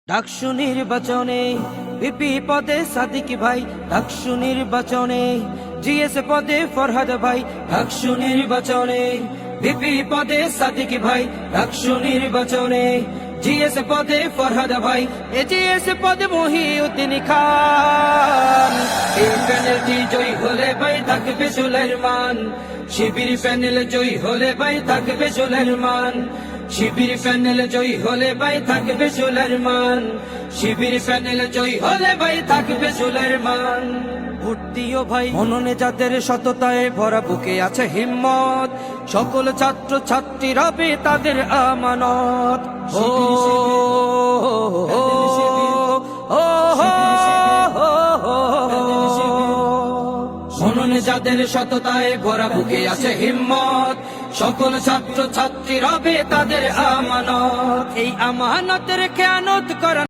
ডাকসু নির্বাচনে বিপি পদে সাদিক ভাই, ডাকসু নির্বাচনে জিএস পদে ফরহাদ ভাই, ডাকসু নির্বাচনে বিপি পদে সাদিক ভাই, ডাকসু নির্বাচনে জিএস পদে ফরহাদ ভাই, এজিএস পদে মহিউদ্দিন খান। এই প্যানেলটি জয়ী হলে ভাই থাকবে সুলাইমান, শিবির প্যানেল জয়ী হলে ভাই থাকবে সুলাইমান, শিবির প্যানেল জয়ী হলে ভাই থাকবে সুলাইমান, শিবির প্যানেল জয়ী হলে ভাই থাকবে সুলাইমান। ভোট দিও ভাই মননে যাদের সততায় ভরা, বুকে আছে হিম্মত, সকল ছাত্র ছাত্রী রবে তাদের আমানত। ও মননে যাদের সততায় ভরা, বুকে আছে হিম্মত, সকল ছাত্র ছাত্রী রবে তাদের আমানত। এই আমানতের খেয়ানত করা